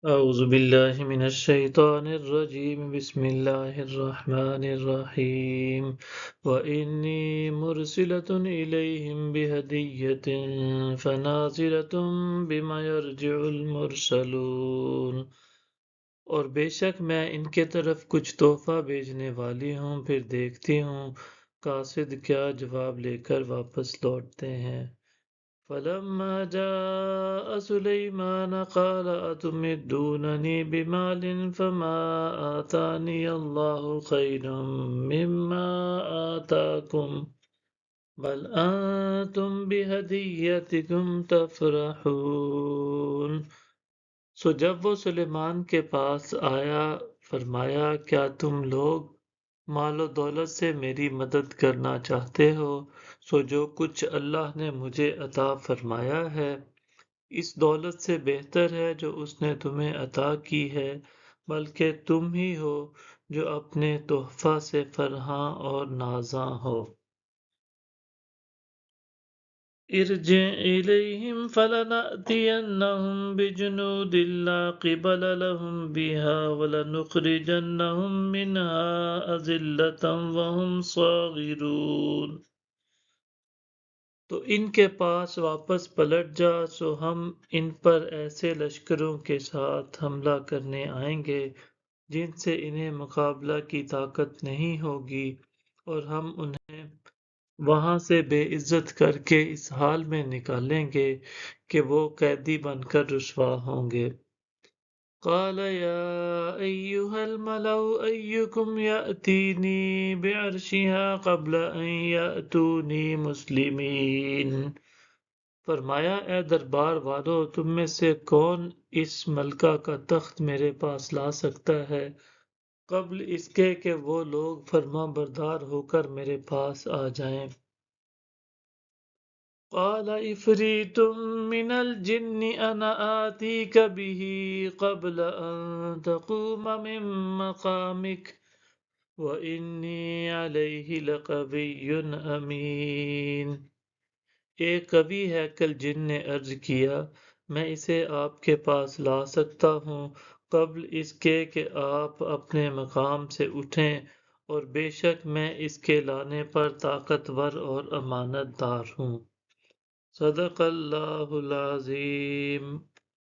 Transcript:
أعوذ بالله من الشيطان الرجيم بسم الله الرحمن الرحيم وإني مرسلة إليهم بهدية فناظرة بما يرجع المرسلون۔ اور بے شک میں ان کے طرف کچھ تحفہ بھیجنے والی ہوں، پھر دیکھتی ہوں قاصد کیا جواب لے کر واپس لوٹتے ہیں۔ فلما جاء سليمان قال أتمدونني بمال فما آتاني الله خير مما آتاكم بل أنتم بهديتكم تفرحون۔ سو جب وہ سلیمان کے پاس آیا فرمایا کیا تم لوگ مال و دولت سے میری مدد کرنا چاہتے ہو؟ سو جو کچھ اللہ نے مجھے عطا فرمایا ہے اس دولت سے بہتر ہے جو اس نے تمہیں عطا کی ہے، بلکہ تم ہی ہو جو اپنے تحفہ سے فرحاں اور نازاں ہو۔ ارجع إليهم فلنأتينهم بجنود لا قبل لهم بها ولنخرجنهم منها أذلة وهم صاغرون۔ تو ان کے پاس واپس پلٹ جا، سو ہم ان پر ایسے لشکروں کے ساتھ حملہ کرنے آئیں گے جن سے انہیں مقابلہ کی طاقت نہیں ہوگی، اور ہم انہیں وہاں سے بے عزت کر کے اس حال میں نکالیں گے کہ وہ قیدی بن کر رسوا ہوں گے۔ قال یا ایہا الملأ ایکم یأتینی بعرشها قبل ان یأتونی مسلمین۔ فرمایا اے دربار والو، تم میں سے کون اس ملکہ کا تخت میرے پاس لا سکتا ہے قبل اس کے کہ وہ لوگ فرما بردار ہو کر میرے پاس آ جائیں۔ قال عفریت من الجن انا آتیک به قبل ان تقوم من مقامک وانی علیہ لقوی امین۔ ایک قوی ہیکل جن نے عرض کیا میں اسے آپ کے پاس لا سکتا ہوں قبل اس کے کہ آپ اپنے مقام سے اٹھیں، اور بے شک میں اس کے لانے پر طاقتور اور امانت دار ہوں۔ صدق اللہ العظیم۔